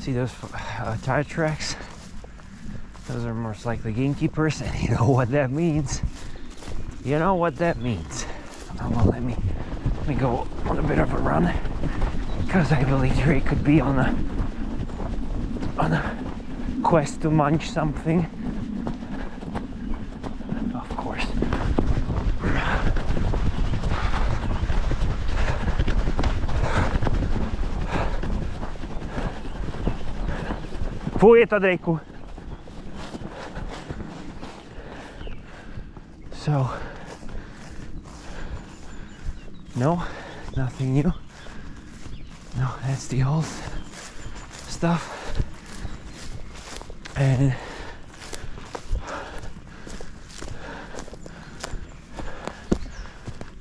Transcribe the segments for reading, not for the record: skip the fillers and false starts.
See those tire tracks? Those are most likely gamekeepers, and you know what that means. You know what that means. Oh, well, let me go on a bit of a run, because I believe Ray could be on a quest to munch something. Of course. Fújta, Draco. So, no, nothing new. No, that's the old stuff. And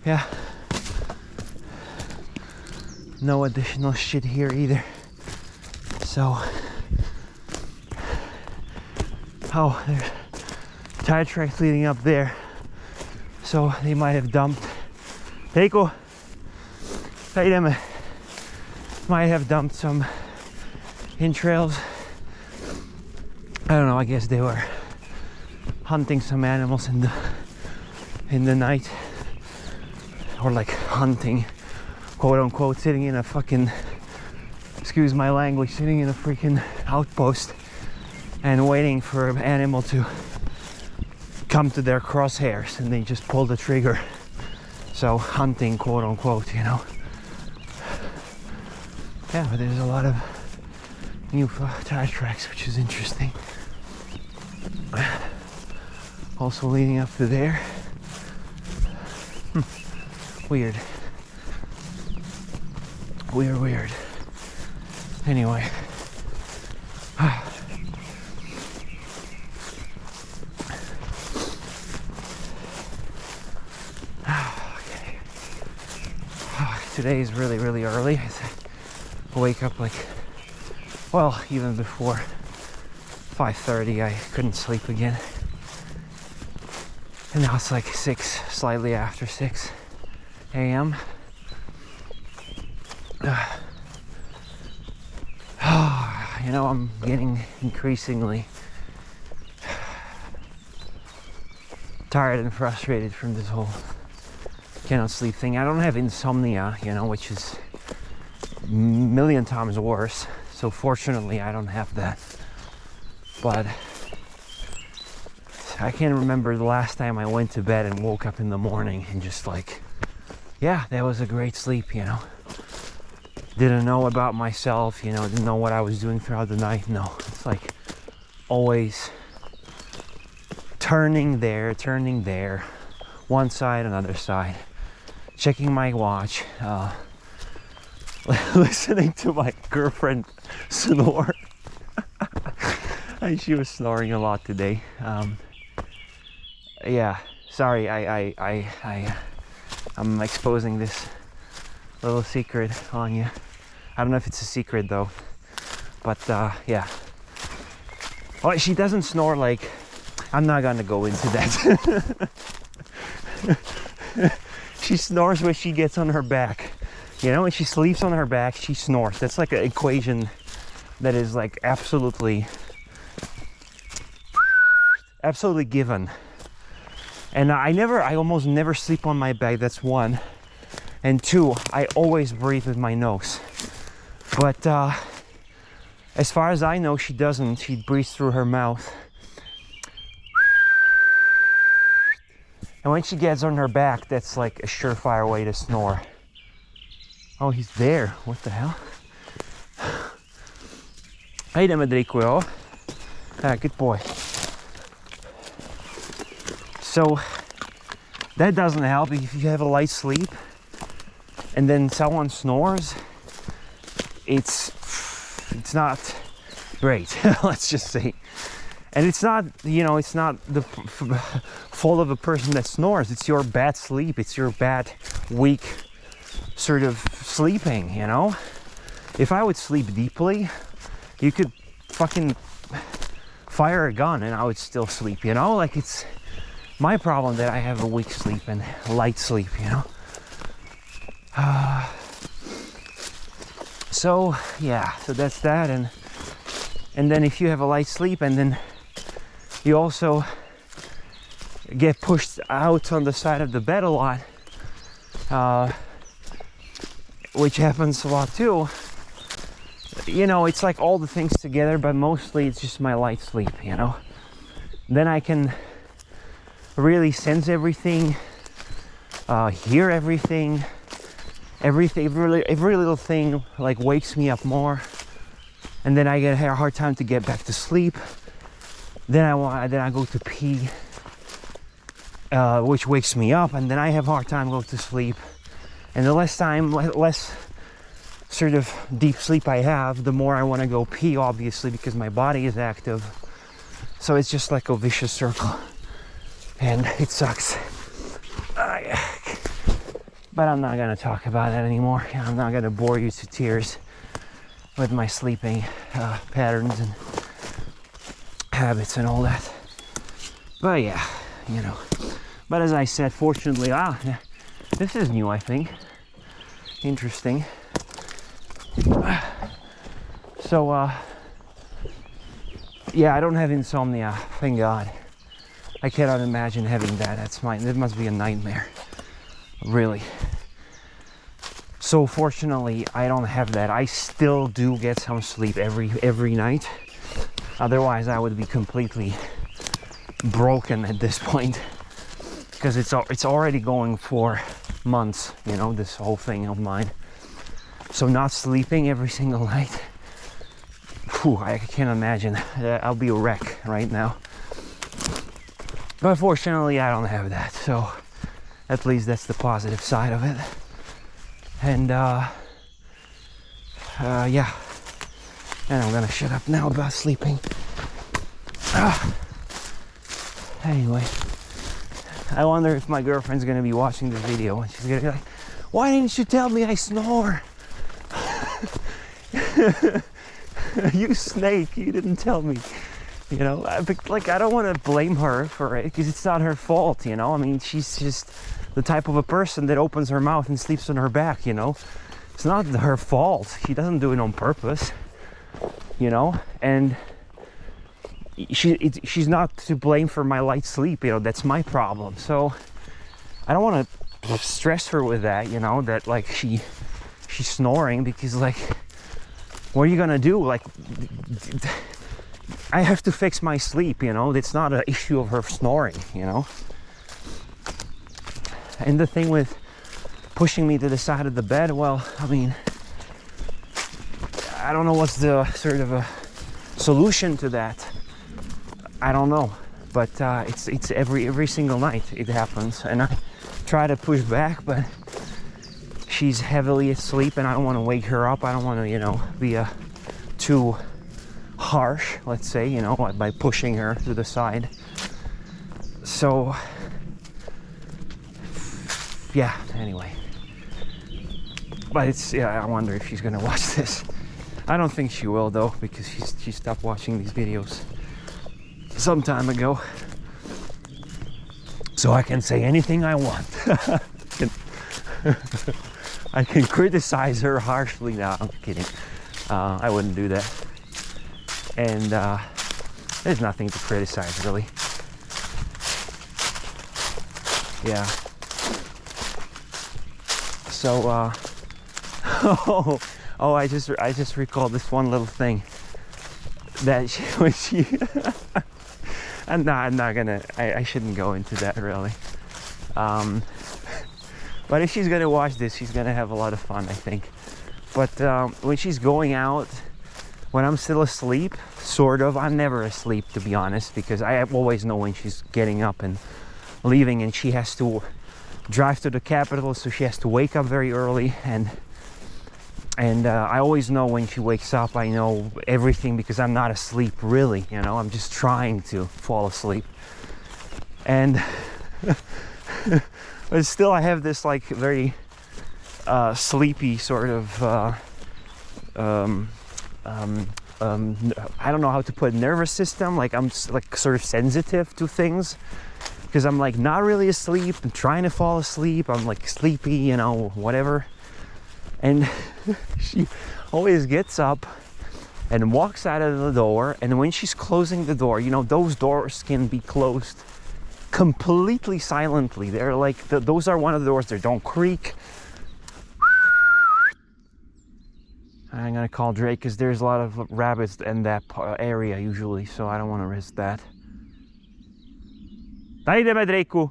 yeah, no additional shit here either. So, oh, there's tire tracks leading up there. So they might have dumped. Teiko, hey them, might have dumped some entrails. I don't know. I guess they were hunting some animals in the night, or like hunting, quote unquote, sitting in a fucking, excuse my language, sitting in a freaking outpost and waiting for an animal to come to their crosshairs, and they just pull the trigger. So hunting, quote unquote, you know. Yeah, but there's a lot of new tire tracks, which is interesting. Also leading up to there. Weird. Weird. Anyway. Okay. Today is really early. I wake up like, well, even before 5:30 I couldn't sleep again. And now it's like 6, slightly after 6 a.m. You know, I'm getting increasingly tired and frustrated from this whole cannot sleep thing. I don't have insomnia, you know, which is a million times worse. So fortunately I don't have that. But I can't remember the last time I went to bed and woke up in the morning and just like, yeah, that was a great sleep, you know. Didn't know about myself, you know, didn't know what I was doing throughout the night. No, it's like always turning there, one side, another side, checking my watch, listening to my girlfriend snore. She was snoring a lot today. Yeah, sorry, I'm exposing this little secret on you. I don't know if it's a secret though, but yeah. Oh, she doesn't snore like, I'm not gonna go into that. She snores when she gets on her back. You know, when she sleeps on her back, she snores. That's like an equation that is like absolutely given. And I almost never sleep on my back. That's one. And two, I always breathe with my nose. But as far as I know, she doesn't. She breathes through her mouth. And when she gets on her back, that's like a surefire way to snore. Oh, he's there. What the hell? Hey there, Madrico. Ah, good boy. So that doesn't help if you have a light sleep and then someone snores. It's not great. Let's just say. And it's not, you know, it's not the fault of the person that snores. It's your bad sleep. It's your bad, weak sort of sleeping, you know? If I would sleep deeply, you could fucking fire a gun and I would still sleep, you know? Like, it's my problem that I have a weak sleep and light sleep, you know? So, yeah, so that's that. And And then if you have a light sleep and then you also get pushed out on the side of the bed a lot, which happens a lot too, you know, it's like all the things together, but mostly it's just my light sleep, you know. Then I can really sense everything, hear everything, every little thing like wakes me up more, and then I get a hard time to get back to sleep. Then I go to pee, which wakes me up, and then I have a hard time going to sleep. And the less sort of deep sleep I have, the more I want to go pee, obviously, because my body is active. So it's just like a vicious circle, and it sucks. But I'm not gonna talk about that anymore. I'm not gonna bore you to tears with my sleeping patterns and habits and all that. But yeah, you know. But as I said, fortunately, this is new, I think. Interesting. So, yeah, I don't have insomnia, thank God. I cannot imagine having that. It must be a nightmare, really. So fortunately, I don't have that. I still do get some sleep every night. Otherwise, I would be completely broken at this point, because it's already going for months, you know, this whole thing of mine. So not sleeping every single night, whew, I can't imagine. I'll be a wreck right now. But fortunately, I don't have that, so at least that's the positive side of it. And yeah, and I'm gonna shut up now about sleeping. Anyway, I wonder if my girlfriend's gonna be watching this video and she's gonna be like, "Why didn't you tell me I snore? You snake, you didn't tell me." You know, like, I don't want to blame her for it, because it's not her fault, you know. I mean, she's just the type of a person that opens her mouth and sleeps on her back, you know. It's not her fault. She doesn't do it on purpose, you know. And she's not to blame for my light sleep, you know. That's my problem. So I don't want to stress her with that, you know, that like she's snoring, because like, what are you gonna do? Like, I have to fix my sleep, you know. It's not an issue of her snoring, you know. And the thing with pushing me to the side of the bed, well, I mean, I don't know what's the sort of a solution to that. I don't know, but it's every single night it happens, and I try to push back, but she's heavily asleep, and I don't want to wake her up. I don't want to, you know, be too harsh, let's say, you know, by pushing her to the side. So yeah, anyway. But it's, yeah, I wonder if she's gonna watch this. I don't think she will, though, because she stopped watching these videos some time ago. So I can say anything I want. I can criticize her harshly. No, I'm kidding. I wouldn't do that. And there's nothing to criticize, really. Yeah. So I just recalled this one little thing that she I'm not gonna, I shouldn't go into that, really. But if she's gonna watch this, she's gonna have a lot of fun, I think. But when she's going out, when I'm still asleep, sort of, I'm never asleep, to be honest, because I always know when she's getting up and leaving, and she has to drive to the capital, so she has to wake up very early, and I always know when she wakes up. I know everything, because I'm not asleep, really, you know. I'm just trying to fall asleep, and but still I have this like very sleepy sort of I don't know how to put nervous system. Like, I'm like sort of sensitive to things, because I'm like not really asleep, I'm trying to fall asleep, I'm like sleepy, you know, whatever. And she always gets up and walks out of the door. And when she's closing the door, you know, those doors can be closed completely silently. They're like, those are one of the doors that don't creak. I'm gonna call Drake because there's a lot of rabbits in that area usually, so I don't want to risk that. Daj ideme, Drakeu.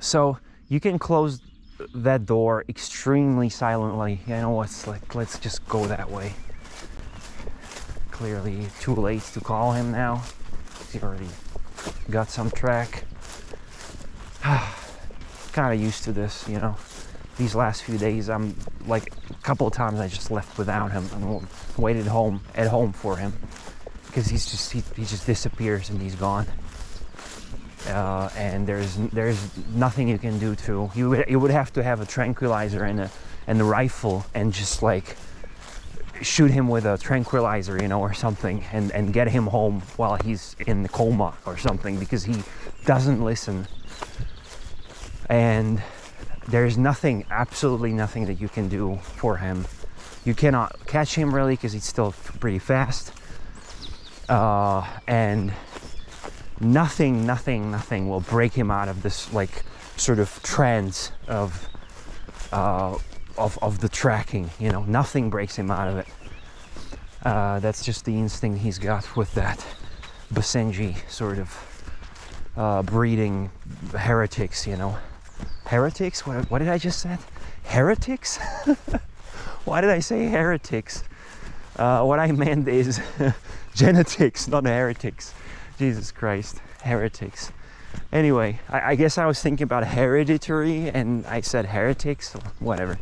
So you can close that door extremely silently. You know what's like, let's just go that way. Clearly too late to call him now. He already got some track. Kind of used to this, you know. These last few days, I'm like a couple of times I just left without him and waited at home for him because he just disappears and he's gone. And there's nothing you can do to. You would have to have a tranquilizer and a rifle and just like shoot him with a tranquilizer, you know, or something, and get him home while he's in the coma or something, because he doesn't listen. And there's nothing, absolutely nothing that you can do for him. You cannot catch him really because he's still pretty fast. And nothing will break him out of this like sort of trance of the tracking, you know. Nothing breaks him out of it. That's just the instinct he's got with that Basenji sort of breeding heretics, you know. Heretics? What did I just say? Heretics? Why did I say heretics? What I meant is genetics, not heretics. Jesus Christ, heretics. Anyway, I guess I was thinking about hereditary and I said heretics, so whatever.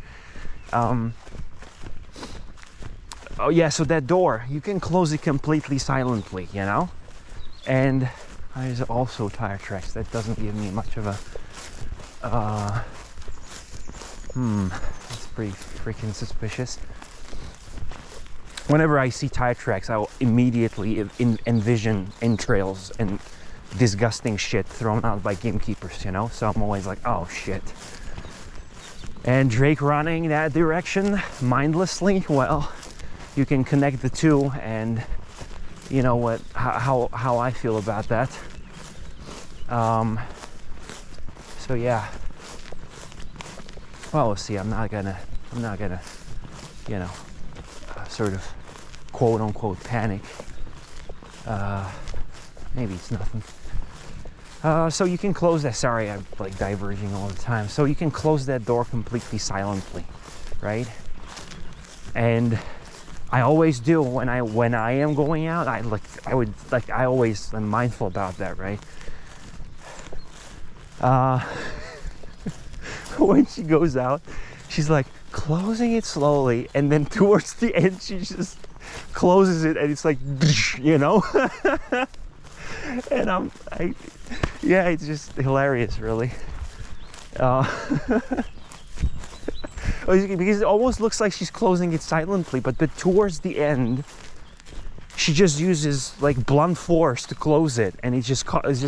Oh yeah, so that door, you can close it completely silently, you know? And there's also tire tracks. That doesn't give me much of a that's pretty freaking suspicious. Whenever I see tire tracks, I will immediately envision entrails and disgusting shit thrown out by gamekeepers, you know? So I'm always like, oh shit. And Drake running that direction mindlessly, well, you can connect the two, and you know what, how I feel about that. So yeah. Well, we'll see. I'm not gonna, you know, sort of quote unquote panic. Maybe it's nothing. So you can close that. Sorry, I'm like diverging all the time. So you can close that door completely silently, right? And I always do when I am going out. I always am mindful about that, right? When she goes out, she's like closing it slowly, and then towards the end she just closes it, and it's like, you know. And yeah, it's just hilarious, really. Because it almost looks like she's closing it silently, but towards the end she just uses like blunt force to close it, and it just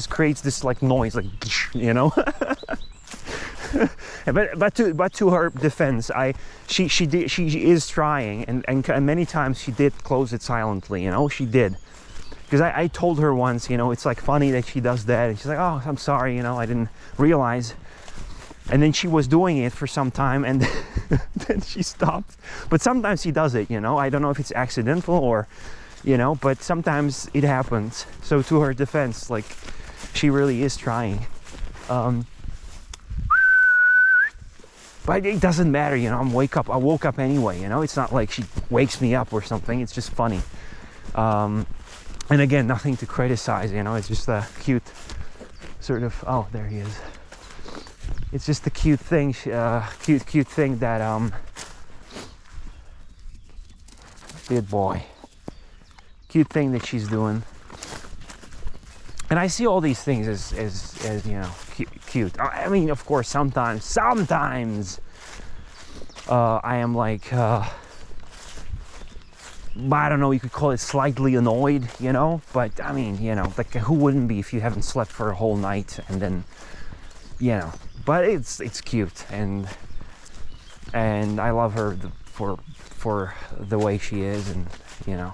creates this like noise, like, you know. but to her defense, she is trying, and many times she did close it silently, you know. She did, because I told her once, you know, it's like funny that she does that, and she's like, oh, I'm sorry, you know, I didn't realize. And then she was doing it for some time, and then she stopped. But sometimes she does it, you know. I don't know if it's accidental or, you know, but sometimes it happens. So to her defense, like, she really is trying. But it doesn't matter, you know. I woke up anyway, you know. It's not like she wakes me up or something. It's just funny. And again, nothing to criticize, you know. It's just a cute sort of, oh, there he is. It's just a cute thing, cute thing that, good boy. Cute thing that she's doing. And I see all these things as you know, cute. I mean, of course, sometimes I am like, I don't know, you could call it slightly annoyed, you know. But I mean, you know, like, who wouldn't be if you haven't slept for a whole night and then you know, but it's cute, and I love her for the way she is, and you know,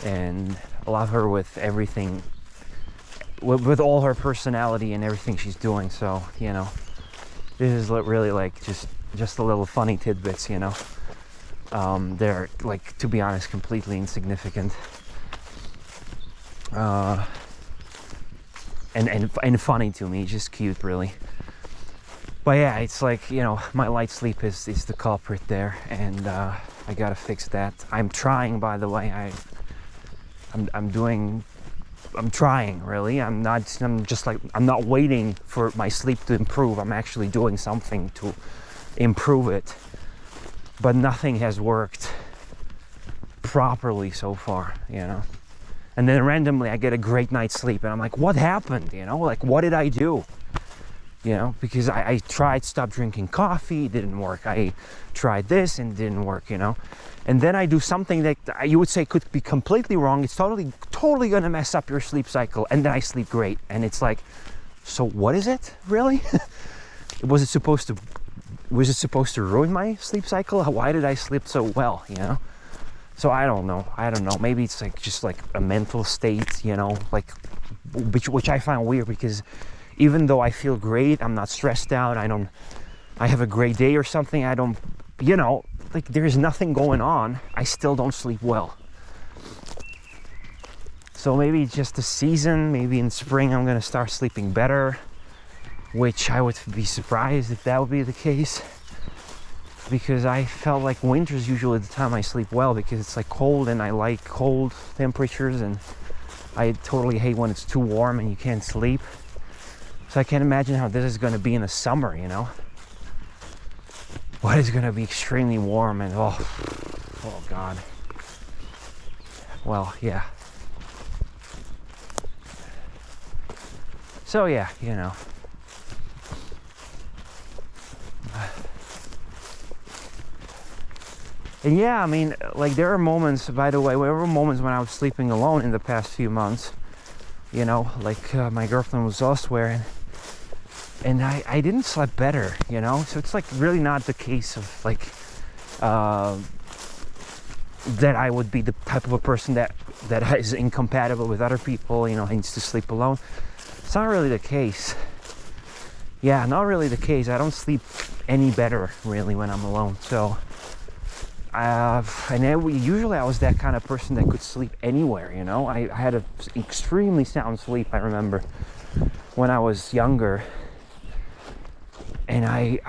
and I love her with everything, with all her personality and everything she's doing. So you know, this is really like just a little funny tidbits, you know. They're, like, to be honest, completely insignificant, and funny to me, just cute, really. But yeah, it's like, you know, my light sleep is the culprit there, and I gotta fix that. I'm trying, by the way. I'm trying, really. I'm not waiting for my sleep to improve. I'm actually doing something to improve it, but nothing has worked properly so far, you know. And then randomly I get a great night's sleep, and I'm like, what happened, you know? Like, what did I do? You know, because I tried stop drinking coffee, it didn't work. I tried this and it didn't work, you know. And then I do something that you would say could be completely wrong. It's totally gonna mess up your sleep cycle, and then I sleep great. And it's like, so what is it, really? Was it supposed to ruin my sleep cycle? Why did I sleep so well, you know? So I don't know. Maybe it's like just like a mental state, you know, like which I find weird, because even though I feel great, I'm not stressed out, I have a great day or something, I don't, you know, like there's nothing going on, I still don't sleep well. So maybe it's just the season. Maybe in spring I'm gonna start sleeping better, which I would be surprised if that would be the case, because I felt like winter's usually the time I sleep well, because it's like cold and I like cold temperatures, and I totally hate when it's too warm and you can't sleep. So I can't imagine how this is going to be in the summer, you know. What is going to be extremely warm, and oh God. Well, yeah. So yeah, you know. And yeah, I mean, like, there are moments, by the way, there were moments when I was sleeping alone in the past few months, you know, like my girlfriend was elsewhere, and I didn't sleep better, you know. So it's like really not the case of like that I would be the type of a person that is incompatible with other people, you know, needs to sleep alone. It's not really the case. Yeah, not really the case. I don't sleep any better really when I'm alone. So usually I was that kind of person that could sleep anywhere, you know. I had an extremely sound sleep, I remember, when I was younger. And I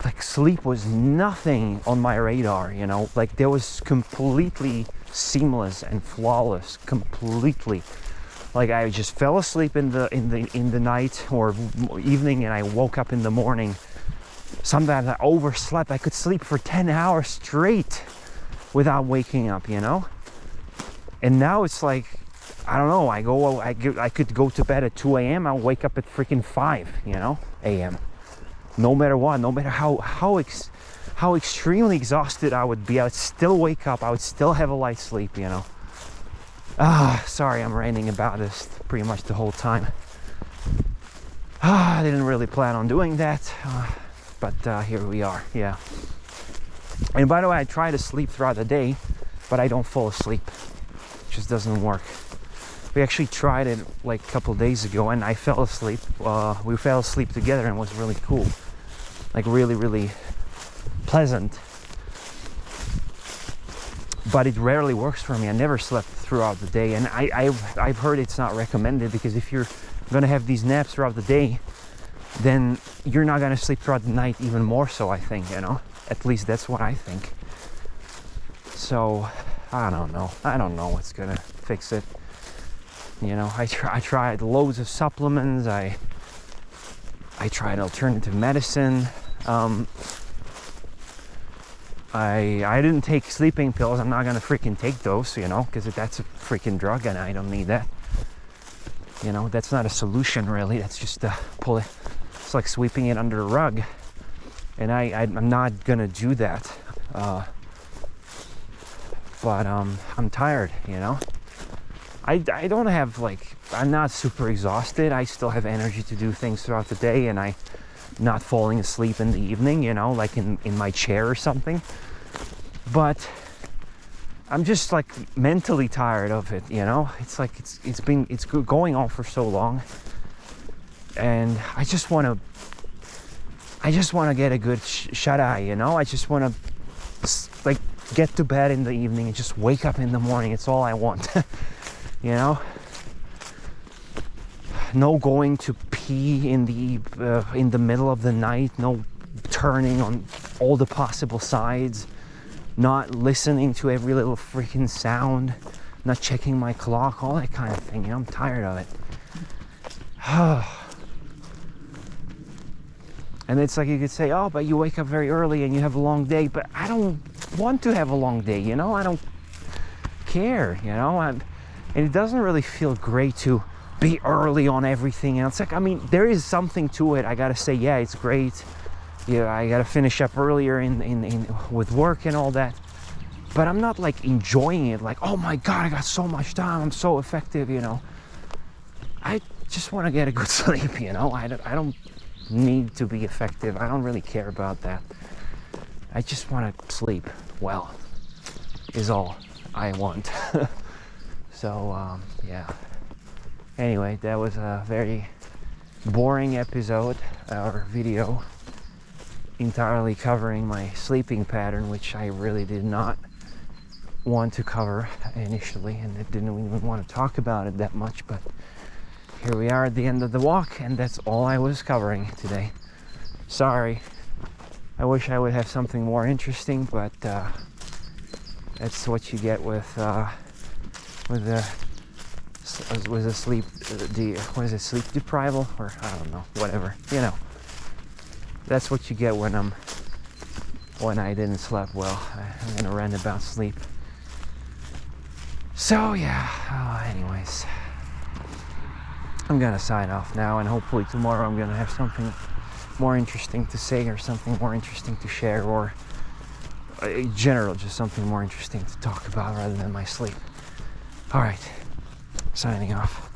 like, sleep was nothing on my radar, you know. Like, there was completely seamless and flawless, completely. Like, I just fell asleep in the night or evening, and I woke up in the morning. Sometimes I overslept. I could sleep for 10 hours straight without waking up, you know. And now it's like, I don't know, I could go to bed at 2 a.m. I'll wake up at freaking 5, you know, a.m. No matter what, no matter how extremely exhausted I would be, I would still wake up, I would still have a light sleep, you know. Sorry, I'm ranting about this pretty much the whole time. I didn't really plan on doing that, but here we are, yeah. And by the way, I try to sleep throughout the day, but I don't fall asleep. It just doesn't work. We actually tried it like a couple of days ago, and I fell asleep. We fell asleep together, and it was really cool. Like, really, really pleasant. But it rarely works for me. I never slept throughout the day, and I've heard it's not recommended, because if you're gonna have these naps throughout the day, then you're not gonna sleep throughout the night even more so, I think, you know. At least that's what I think. So I don't know what's gonna fix it. You know, I tried loads of supplements. I tried alternative medicine. I didn't take sleeping pills. I'm not gonna freaking take those, you know, because that's a freaking drug, and I don't need that. You know, that's not a solution, really. That's just pull it. It's like sweeping it under a rug, and I'm not gonna do that. But I'm tired, you know. I don't have like, I'm not super exhausted. I still have energy to do things throughout the day, and I'm not falling asleep in the evening, you know, like in my chair or something. But I'm just like mentally tired of it, you know. It's like it's going on for so long, and I just want to get a good shut eye, you know. I just want to like get to bed in the evening and just wake up in the morning. It's all I want. You know, no going to pee in the middle of the night, no turning on all the possible sides, not listening to every little freaking sound, not checking my clock, all that kind of thing. You know, I'm tired of it. And it's like you could say, oh, but you wake up very early and you have a long day. But I don't want to have a long day, you know. I don't care, you know. And it doesn't really feel great to be early on everything. And it's like, I mean, there is something to it. I gotta say, yeah, it's great. Yeah, I gotta finish up earlier in with work and all that. But I'm not like enjoying it. Like, oh my God, I got so much time. I'm so effective, you know. I just want to get a good sleep, you know. I don't need to be effective. I don't really care about that. I just want to sleep well is all I want. So yeah, anyway, that was a very boring episode or video entirely covering my sleeping pattern, which I really did not want to cover initially, and I didn't even want to talk about it that much. But here we are at the end of the walk, and that's all I was covering today. Sorry, I wish I would have something more interesting, but that's what you get with a sleep what is it, sleep deprival, or I don't know, whatever, you know. That's what you get when I didn't sleep well. I'm gonna rant about sleep. So yeah, anyways, I'm gonna sign off now, and hopefully tomorrow I'm gonna have something more interesting to say, or something more interesting to share, or in general just something more interesting to talk about rather than my sleep. All right, signing off.